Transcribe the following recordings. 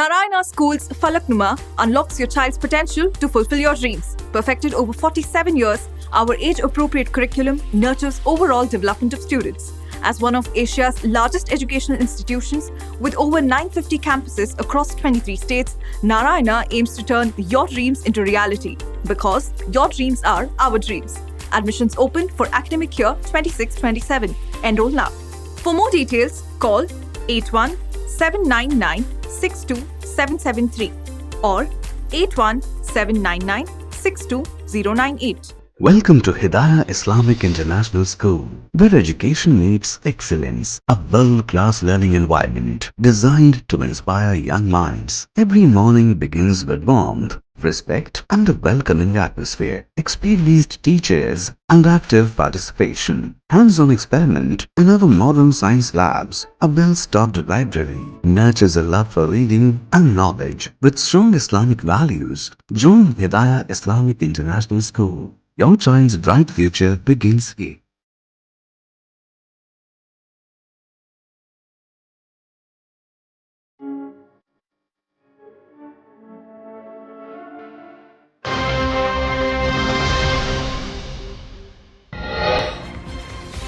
Narayana School's Falaknuma unlocks your child's potential to fulfill your dreams. Perfected over 47 years, our age-appropriate curriculum nurtures overall development of students. As one of Asia's largest educational institutions with over 950 campuses across 23 states, Narayana aims to turn your dreams into reality because your dreams are our dreams. Admissions open for academic year 26-27. Enroll now. For more details, call 81-799-62773 or 81-799-62098. Welcome to Hidayah Islamic International School, where education meets excellence, a world-class learning environment designed to inspire young minds. Every morning begins with warmth, respect, and a welcoming atmosphere. Experienced teachers and active participation. Hands-on experiment in our modern science labs. A well-stocked library nurtures a love for reading and knowledge. With strong Islamic values, join Hidayah Islamic International School. Your child's bright future begins here.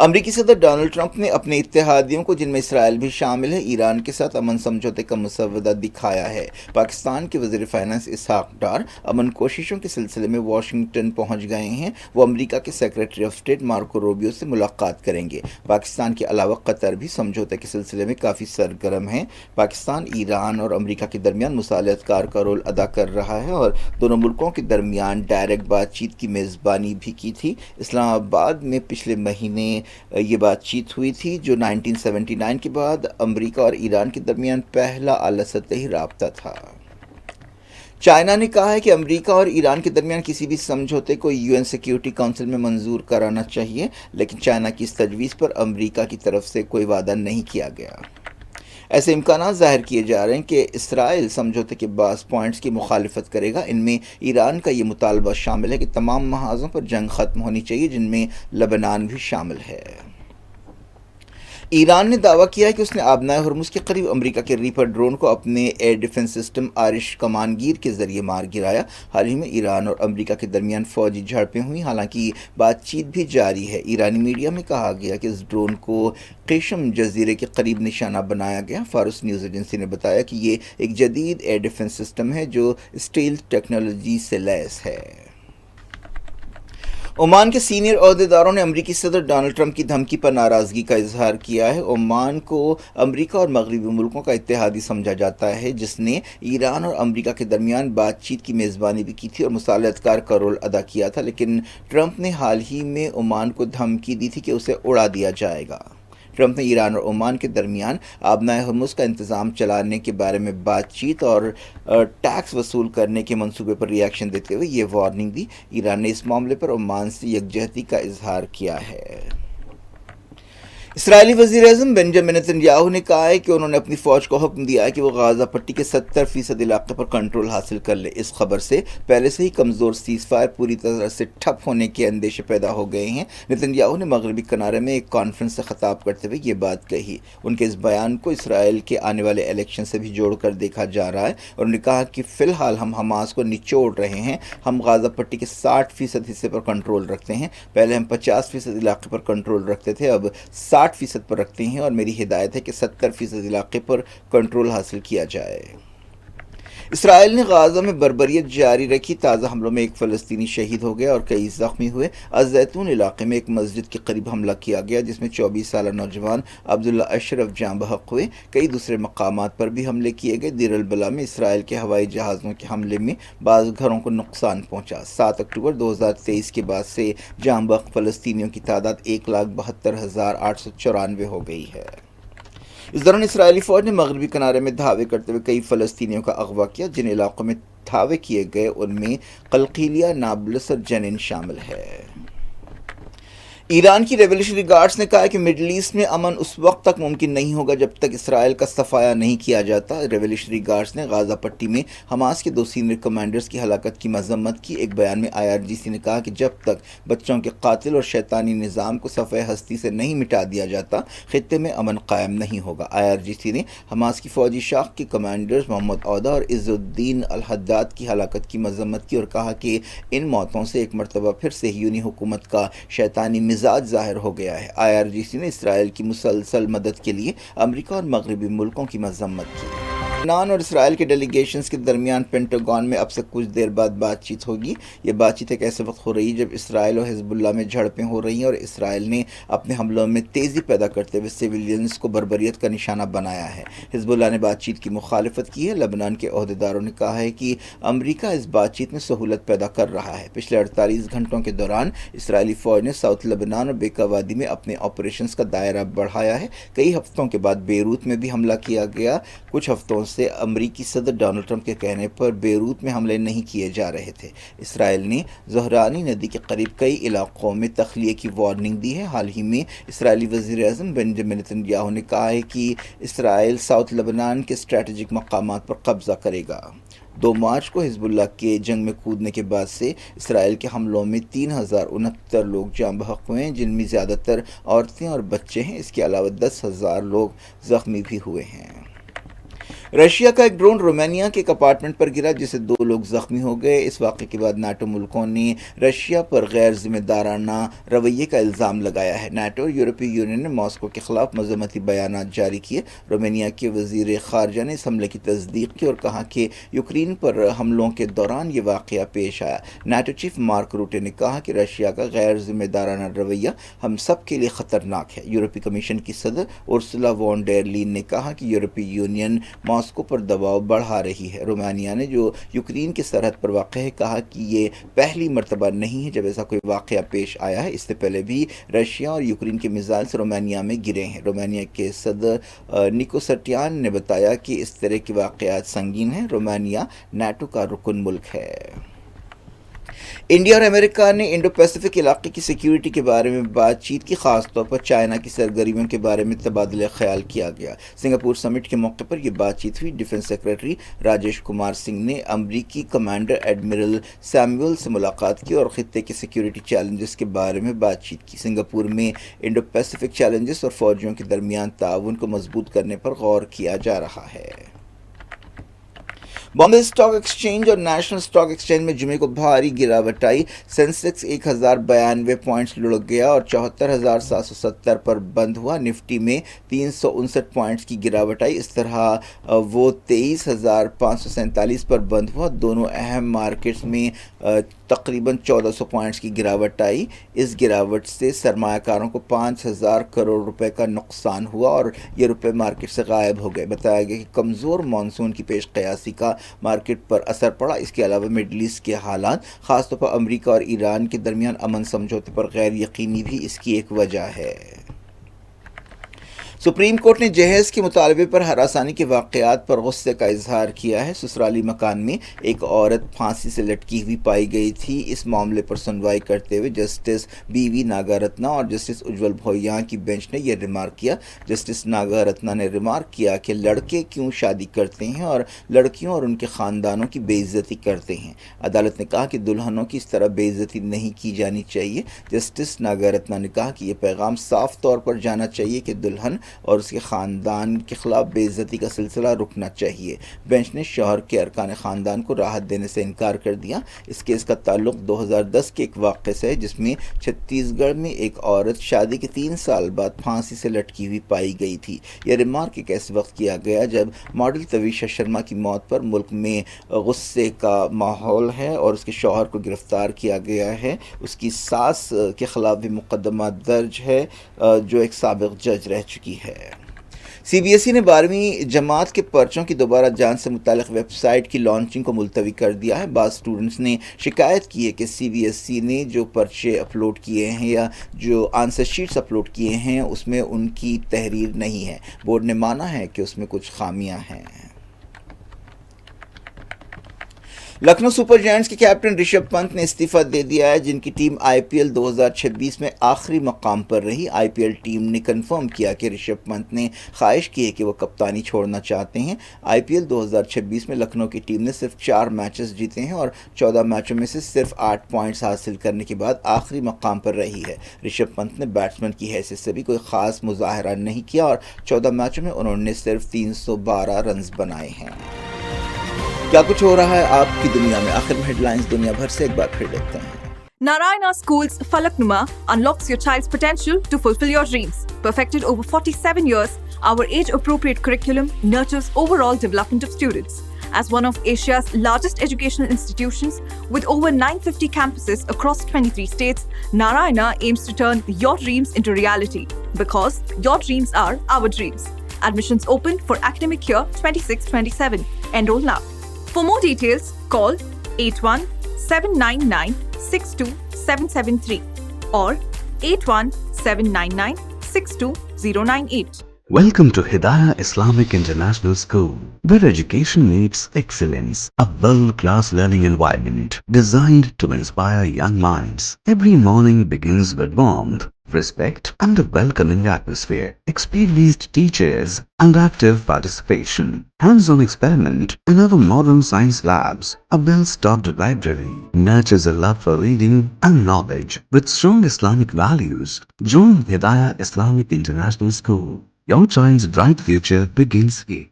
امریکی صدر Donald Trump نے اپنے اتحادیوں کو، جن میں اسرائیل بھی شامل ہے، ایران کے ساتھ امن سمجھوتے کا مسودہ دکھایا ہے۔ پاکستان کے وزیر فائنانس اسحاق ڈار امن کوششوں کے سلسلے میں واشنگٹن پہنچ گئے ہیں۔ وہ امریکہ کے secretary of state Marco Rubio سے ملاقات کریں گے۔ پاکستان کے علاوہ قطر بھی سمجھوتے کے سلسلے میں کافی سرگرم ہے۔ پاکستان ایران اور امریکہ کے درمیان مصالحت کار کا رول ادا کر رہا ہے اور دونوں ملکوں کے درمیان ڈائریکٹ بات چیت کی میزبانی بھی کی تھی۔ اسلام آباد میں پچھلے مہینے یہ بات چیت ہوئی تھی، جو 1979 کے بعد امریکہ اور ایران کے درمیان پہلا اعلیٰ سطحی رابطہ تھا۔ چائنا نے کہا ہے کہ امریکہ اور ایران کے درمیان کسی بھی سمجھوتے کو UN سیکیورٹی کونسل میں منظور کرانا چاہیے، لیکن چائنا کی اس تجویز پر امریکہ کی طرف سے کوئی وعدہ نہیں کیا گیا۔ ایسے امکانات ظاہر کیے جا رہے ہیں کہ اسرائیل سمجھوتے کے بعض پوائنٹس کی مخالفت کرے گا۔ ان میں ایران کا یہ مطالبہ شامل ہے کہ تمام محاذوں پر جنگ ختم ہونی چاہیے، جن میں لبنان بھی شامل ہے۔ ایران نے دعویٰ کیا ہے کہ اس نے آبنائے ہرمز کے قریب امریکہ کے ریپر ڈرون کو اپنے ایئر ڈیفنس سسٹم آئرش کمان گیر کے ذریعے مار گرایا۔ حال ہی میں ایران اور امریکہ کے درمیان فوجی جھڑپیں ہوئیں، حالانکہ بات چیت بھی جاری ہے۔ ایرانی میڈیا میں کہا گیا کہ اس ڈرون کو قیشم جزیرے کے قریب نشانہ بنایا گیا۔ فارس نیوز ایجنسی نے بتایا کہ یہ ایک جدید ایئر ڈیفنس سسٹم ہے جو اسٹیلتھ ٹیکنالوجی سے لیس ہے۔ عمان کے سینئر عہدیداروں نے امریکی صدر ڈونلڈ ٹرمپ کی دھمکی پر ناراضگی کا اظہار کیا ہے۔ عمان کو امریکہ اور مغربی ملکوں کا اتحادی سمجھا جاتا ہے، جس نے ایران اور امریکہ کے درمیان بات چیت کی میزبانی بھی کی تھی اور مصالحت کار کا رول ادا کیا تھا، لیکن ٹرمپ نے حال ہی میں عمان کو دھمکی دی تھی کہ اسے اڑا دیا جائے گا۔ ٹرمپ نے ایران اور عمان کے درمیان آبنائے ہرمز کا انتظام چلانے کے بارے میں بات چیت اور ٹیکس وصول کرنے کے منصوبے پر ری ایکشن دیتے ہوئے یہ وارننگ دی۔ ایران نے اس معاملے پر عمان سے یکجہتی کا اظہار کیا ہے۔ اسرائیلی وزیر اعظم بنجامن نیتن یاہو نے کہا ہے کہ انہوں نے اپنی فوج کو حکم دیا ہے کہ وہ غزہ پٹی کے 70% علاقے پر کنٹرول حاصل کر لے۔ اس خبر سے پہلے سے ہی کمزور سیز فائر پوری طرح سے ٹھپ ہونے کے اندیشے پیدا ہو گئے ہیں۔ نیتن یاہو نے مغربی کنارے میں ایک کانفرنس سے خطاب کرتے ہوئے یہ بات کہی۔ ان کے اس بیان کو اسرائیل کے آنے والے الیکشن سے بھی جوڑ کر دیکھا جا رہا ہے، اور انہوں نے کہا کہ فی الحال ہم حماس کو نچوڑ رہے ہیں۔ ہم غزہ پٹی کے 60% حصے پر کنٹرول رکھتے ہیں۔ پہلے ہم 50% علاقے پر کنٹرول رکھتے تھے، اب 60% پر رکھتے ہیں، اور میری ہدایت ہے کہ 70% علاقے پر کنٹرول حاصل کیا جائے۔ اسرائیل نے غزہ میں بربریت جاری رکھی۔ تازہ حملوں میں ایک فلسطینی شہید ہو گیا اور کئی زخمی ہوئے۔ الزیتون علاقے میں ایک مسجد کے قریب حملہ کیا گیا، جس میں 24 سالہ نوجوان عبداللہ اشرف جاں بحق ہوئے۔ کئی دوسرے مقامات پر بھی حملے کیے گئے۔ دیر البلح میں اسرائیل کے ہوائی جہازوں کے حملے میں بعض گھروں کو نقصان پہنچا۔ 7 اکتوبر 2023 کے بعد سے جاں بحق فلسطینیوں کی تعداد 1,72,894 ہو گئی ہے۔ اس دوران اسرائیلی فوج نے مغربی کنارے میں دھاوے کرتے ہوئے کئی فلسطینیوں کا اغوا کیا۔ جن علاقوں میں دھاوے کیے گئے ان میں قلقیلیہ، نابلس اور جنین شامل ہے۔ ایران کی ریولیوشنری گارڈز نے کہا ہے کہ مڈل ایسٹ میں امن اس وقت تک ممکن نہیں ہوگا جب تک اسرائیل کا صفایا نہیں کیا جاتا۔ ریولیوشنری گارڈز نے غزہ پٹی میں حماس کے 2 سینئر کمانڈرز کی ہلاکت کی مذمت کی۔ ایک بیان میں IRGC نے کہا کہ جب تک بچوں کے قاتل اور شیطانی نظام کو صفحہ ہستی سے نہیں مٹا دیا جاتا، خطے میں امن قائم نہیں ہوگا۔ IRGC نے حماس کی فوجی شاخ کے کمانڈرز محمد عودہ اور عز الدین الحداد کی ہلاکت کی مذمت کی اور کہا کہ ان موتوں سے ایک مرتبہ پھر صہیونی حکومت کا شیطانی مزاج ظاہر ہو گیا ہے۔ IRGC نے اسرائیل کی مسلسل مدد کے لیے امریکہ اور مغربی ملکوں کی مذمت کی۔ لبنان اور اسرائیل کے ڈیلیگیشنز کے درمیان پینٹاگون میں اب سے کچھ دیر بعد بات چیت ہوگی۔ یہ بات چیت ایک ایسے وقت ہو رہی ہے جب اسرائیل اور حزب اللہ میں جھڑپیں ہو رہی ہیں اور اسرائیل نے اپنے حملوں میں تیزی پیدا کرتے ہوئے سویلینز کو بربریت کا نشانہ بنایا ہے۔ حزب اللہ نے بات چیت کی مخالفت کی ہے۔ لبنان کے عہدیداروں نے کہا ہے کہ امریکہ اس بات چیت میں سہولت پیدا کر رہا ہے۔ پچھلے 48 گھنٹوں کے دوران اسرائیلی فوج نے ساؤتھ لبنان اور بیکا وادی میں اپنے آپریشنز کا دائرہ بڑھایا ہے۔ کئی ہفتوں کے بعد بیروت میں بھی حملہ کیا گیا۔ کچھ ہفتوں سے امریکی صدر ڈونلڈ ٹرمپ کے کہنے پر بیروت میں حملے نہیں کیے جا رہے تھے۔ اسرائیل نے زہرانی ندی کے قریب کئی علاقوں میں تخلیے کی وارننگ دی ہے۔ حال ہی میں اسرائیلی وزیر اعظم بنجامن نیتن یاہو نے کہا ہے کہ اسرائیل ساؤتھ لبنان کے اسٹریٹجک مقامات پر قبضہ کرے گا۔ 2 مارچ کو حزب اللہ کے جنگ میں کودنے کے بعد سے اسرائیل کے حملوں میں 3069 لوگ جاں بحق ہوئے ہیں، جن میں زیادہ تر عورتیں اور بچے ہیں۔ اس کے علاوہ 10,000 لوگ زخمی بھی ہوئے ہیں۔ رشیا کا ایک ڈرون رومانیہ کے ایک اپارٹمنٹ پر گرا جس سے 2 لوگ زخمی ہو گئے۔ اس واقعے کے بعد نیٹو ملکوں نے رشیا پر غیر ذمہ دارانہ رویے کا الزام لگایا ہے۔ نیٹو اور یورپی یونین نے ماسکو کے خلاف مذمتی بیانات جاری کیے۔ رومانیہ کے وزیر خارجہ نے اس حملے کی تصدیق کی اور کہا کہ یوکرین پر حملوں کے دوران یہ واقعہ پیش آیا۔ نیٹو چیف مارک روٹے نے کہا کہ رشیا کا غیر ذمہ دارانہ رویہ ہم سب کے لیے خطرناک ہے۔ یورپی کمیشن کی صدر ارسولا وان ڈیر لین نے کہا کہ یورپی یونین ماسکو پر دباؤ بڑھا رہی ہے۔ رومانیہ نے جو یوکرین کی سرحد پر واقع ہے کہا کہ یہ پہلی مرتبہ نہیں ہے جب ایسا کوئی واقعہ پیش آیا ہے، اس سے پہلے بھی رشیا اور یوکرین کے میزائلز رومانیہ میں گرے ہیں۔ رومانیہ کے صدر نیکو سٹیان نے بتایا کہ اس طرح کے واقعات سنگین ہیں۔ رومانیہ نیٹو کا رکن ملک ہے۔ انڈیا اور امریکہ نے انڈو پیسفک علاقے کی سیکیورٹی کے بارے میں بات چیت کی، خاص طور پر چائنا کی سرگرمیوں کے بارے میں تبادلہ خیال کیا گیا۔ سنگاپور سمٹ کے موقع پر یہ بات چیت ہوئی۔ ڈیفنس سیکرٹری راجیش کمار سنگھ نے امریکی کمانڈر ایڈمرل سیموئل سے ملاقات کی اور خطے کے سیکیورٹی چیلنجز کے بارے میں بات چیت کی۔ سنگاپور میں انڈو پیسفک چیلنجز اور فوجیوں کے درمیان تعاون کو مضبوط کرنے پر غور کیا جا رہا ہے۔ بامبے اسٹاک ایکسچینج اور نیشنل اسٹاک ایکسچینج میں جمعے کو بھاری گراوٹ آئی۔ سینسیکس 1092 پوائنٹس لڑک گیا اور 74,770 پر بند ہوا۔ نفٹی میں 359 پوائنٹس کی گراوٹ آئی۔ اس طرح وہ 23,547 پر بند ہوا۔ دونوں اہم مارکیٹس میں تقریباً 1400 پوائنٹس کی گراوٹ آئی۔ اس گراوٹ سے سرمایہ کاروں کو 5,000 کروڑ روپے کا نقصان ہوا اور یہ روپے مارکیٹ سے غائب ہو گئے۔ بتایا گیا کہ کمزور مانسون کی پیش قیاسی کا مارکیٹ پر اثر پڑا۔ اس کے علاوہ مڈل ایسٹ کے حالات، خاص طور پر امریکہ اور ایران کے درمیان امن سمجھوتے پر غیر یقینی بھی اس کی ایک وجہ ہے۔ سپریم کورٹ نے جہیز کے مطالبے پر ہراسانی کے واقعات پر غصے کا اظہار کیا ہے۔ سسرالی مکان میں ایک عورت پھانسی سے لٹکی ہوئی پائی گئی تھی۔ اس معاملے پر سنوائی کرتے ہوئے جسٹس بی وی ناگا رتنا اور جسٹس اجول بھویاں کی بینچ نے یہ ریمارک کیا۔ جسٹس ناگا رتنا نے ریمارک کیا کہ لڑکے کیوں شادی کرتے ہیں اور لڑکیوں اور ان کے خاندانوں کی بے عزتی کرتے ہیں۔ عدالت نے کہا کہ دلہنوں کی اس طرح بے عزتی نہیں کی جانی چاہیے۔ جسٹس ناگا رتنا نے کہا کہ یہ پیغام صاف طور پر جانا چاہیے کہ دلہن اور اس کے خاندان کے خلاف بے عزتی کا سلسلہ رکنا چاہیے۔ بینچ نے شوہر کے ارکان خاندان کو راحت دینے سے انکار کر دیا۔ اس کیس کا تعلق 2010 کے ایک واقعے سے ہے جس میں چھتیس گڑھ میں ایک عورت شادی کے 3 سال بعد پھانسی سے لٹکی ہوئی پائی گئی تھی۔ یہ ریمارک ایک ایسے وقت کیا گیا جب ماڈل تویشا شرما کی موت پر ملک میں غصے کا ماحول ہے اور اس کے شوہر کو گرفتار کیا گیا ہے۔ اس کی ساس کے خلاف بھی مقدمہ درج ہے جو ایک سابق جج رہ چکی ہے۔ سی بی ایس ای نے 12ویں جماعت کے پرچوں کی دوبارہ جانچ سے متعلق ویب سائٹ کی لانچنگ کو ملتوی کر دیا ہے۔ بعض اسٹوڈنٹس نے شکایت کی ہے کہ سی بی ایس ای نے جو پرچے اپلوڈ کیے ہیں یا جو آنسر شیٹس اپلوڈ کیے ہیں اس میں ان کی تحریر نہیں ہے۔ بورڈ نے مانا ہے کہ اس میں کچھ خامیاں ہیں۔ لکھنؤ سپر جائنٹس کے کیپٹن رشبھ پنت نے استعفیٰ دے دیا ہے، جن کی ٹیم آئی پی ایل 2026 میں آخری مقام پر رہی۔ آئی پی ایل ٹیم نے کنفرم کیا کہ رشبھ پنت نے خواہش کی ہے کہ وہ کپتانی چھوڑنا چاہتے ہیں۔ آئی پی ایل 2026 میں لکھنؤ کی ٹیم نے صرف 4 میچز جیتے ہیں اور 14 میچوں میں سے صرف 8 پوائنٹس حاصل کرنے کے بعد آخری مقام پر رہی ہے۔ رشبھ پنت نے بیٹسمین کی حیثیت سے بھی کوئی خاص مظاہرہ نہیں کیا اور 14 میچوں میں انہوں نے صرف 312 رنز بنائے ہیں۔ کیا کچھ ہو رہا ہے آپ کی دنیا میں؟ آخر میں ہیڈ لائنز دنیا بھر سے ایک بار پھر دیکھتے ہیں۔ Narayana School's Falak Numa unlocks your child's potential to fulfill your dreams. Perfected over 47 years, our age-appropriate curriculum nurtures overall development of students. As one of Asia's largest educational institutions with over 950 campuses across 23 states, Narayana aims to turn your dreams into reality because your dreams are our dreams. Admissions open for academic year 26-27. Enroll now. For more details, call 81-799-62773 or 81-799-62098. Welcome to Hidayah Islamic International School, where education meets excellence. A world-class learning environment designed to inspire young minds. Every morning begins with warmth, respect, and a welcoming atmosphere. Experienced teachers and active participation. Hands-on experiment and our modern science labs. A well-stocked library nurtures a love for reading and knowledge. With strong Islamic values, join Hidayah Islamic International School. Your child's bright future begins here.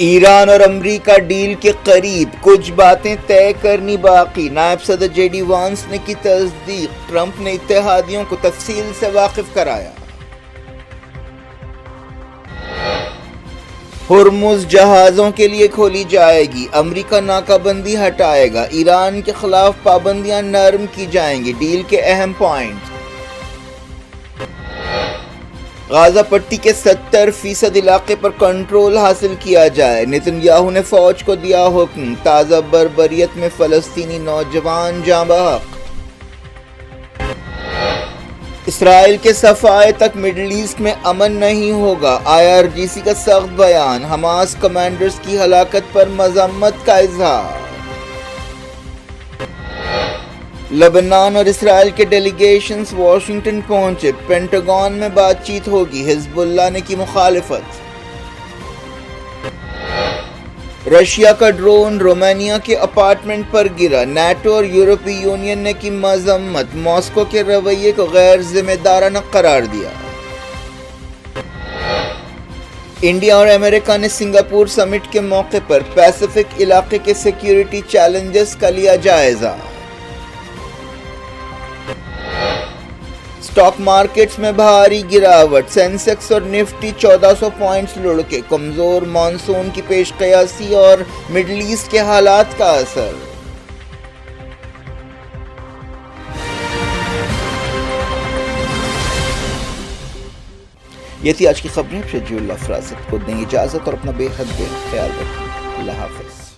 Iran اور امریکہ deal کے قریب، کچھ باتیں طے کرنی باقی، نائب صدر جے ڈی وانس نے کی تصدیق، ٹرمپ نے اتحادیوں کو تفصیل سے واقف کرایا۔ ہرمز جہازوں کے لیے کھولی جائے گی، امریکہ ناکہ بندی ہٹائے گا، ایران کے خلاف پابندیاں نرم کی جائیں گی، ڈیل کے اہم پوائنٹ۔ غازہ پٹی کے 70% علاقے پر کنٹرول حاصل کیا جائے، نتن یاہو نے فوج کو دیا حکم، تازہ بربریت میں فلسطینی نوجوان جاں بحق۔ اسرائیل کے صفائے تک مڈل ایسٹ میں امن نہیں ہوگا، IRGC کا سخت بیان، حماس کمانڈرز کی ہلاکت پر مذمت کا اظہار۔ لبنان اور اسرائیل کے ڈیلیگیشنز واشنگٹن پہنچے، پینٹاگون میں بات چیت ہوگی، حزب اللہ نے کی مخالفت۔ رشیا کا ڈرون رومانیہ کے اپارٹمنٹ پر گرا، نیٹو اور یورپی یونین نے کی مذمت، ماسکو کے رویے کو غیر ذمہ دارانہ قرار دیا۔ انڈیا اور امریکہ نے سنگاپور سمٹ کے موقع پر پیسیفک علاقے کے سیکیورٹی چیلنجز کا لیا جائزہ۔ اسٹاک مارکیٹس میں بھاری گراوٹ، سینسیکس اور نفٹی 1400 پوائنٹس لڑکے، کمزور مانسون کی پیش قیاسی اور مڈل ایسٹ کے حالات کا اثر۔ یہ تھی آج کی خبریں، شجیع اللہ فراست کو دیں اجازت اور اپنا بے حد خیال رکھیں۔ اللہ حافظ۔